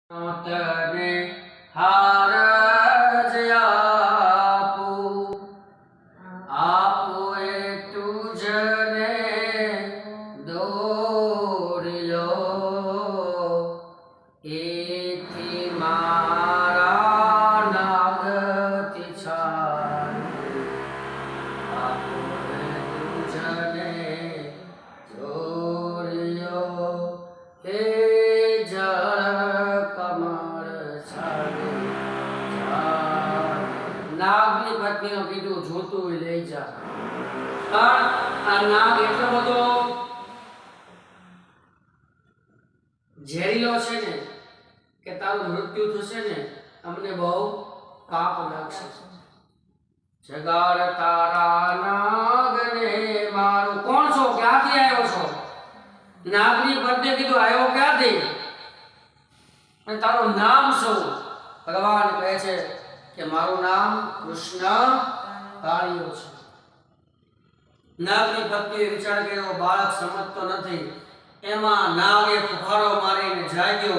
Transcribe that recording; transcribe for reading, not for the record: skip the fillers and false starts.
તને હાર જ આપું, આપું એ તુજને દોર્યો, એથી મારા નાગતી છાડી, આપું એ તુજને દોર્યો, હે નાગની પત્નીઓ કીધું જોતું લઈ જા, પણ આ નાગ એટલો બધો ઝેરીલો છે ને કે તારું મૃત્યુ થશે ને અમને બહુ પાપ લાગશે. જગાડ તારા નાગને મારું. કોણ છો? ક્યાંથી આવ્યો છો? નાગની પત્નીએ કીધું આવ્યો ક્યાંથી અને તારું નામ શું? ભગવાન કહે છે કે મારું નામ કૃષ્ણ કાળિયો છે. નાગની પત્નીએ વિચાર કર્યો બાળક સમજતો નથી, એમાં નાગે ફુફારો મારીને જાગ્યો.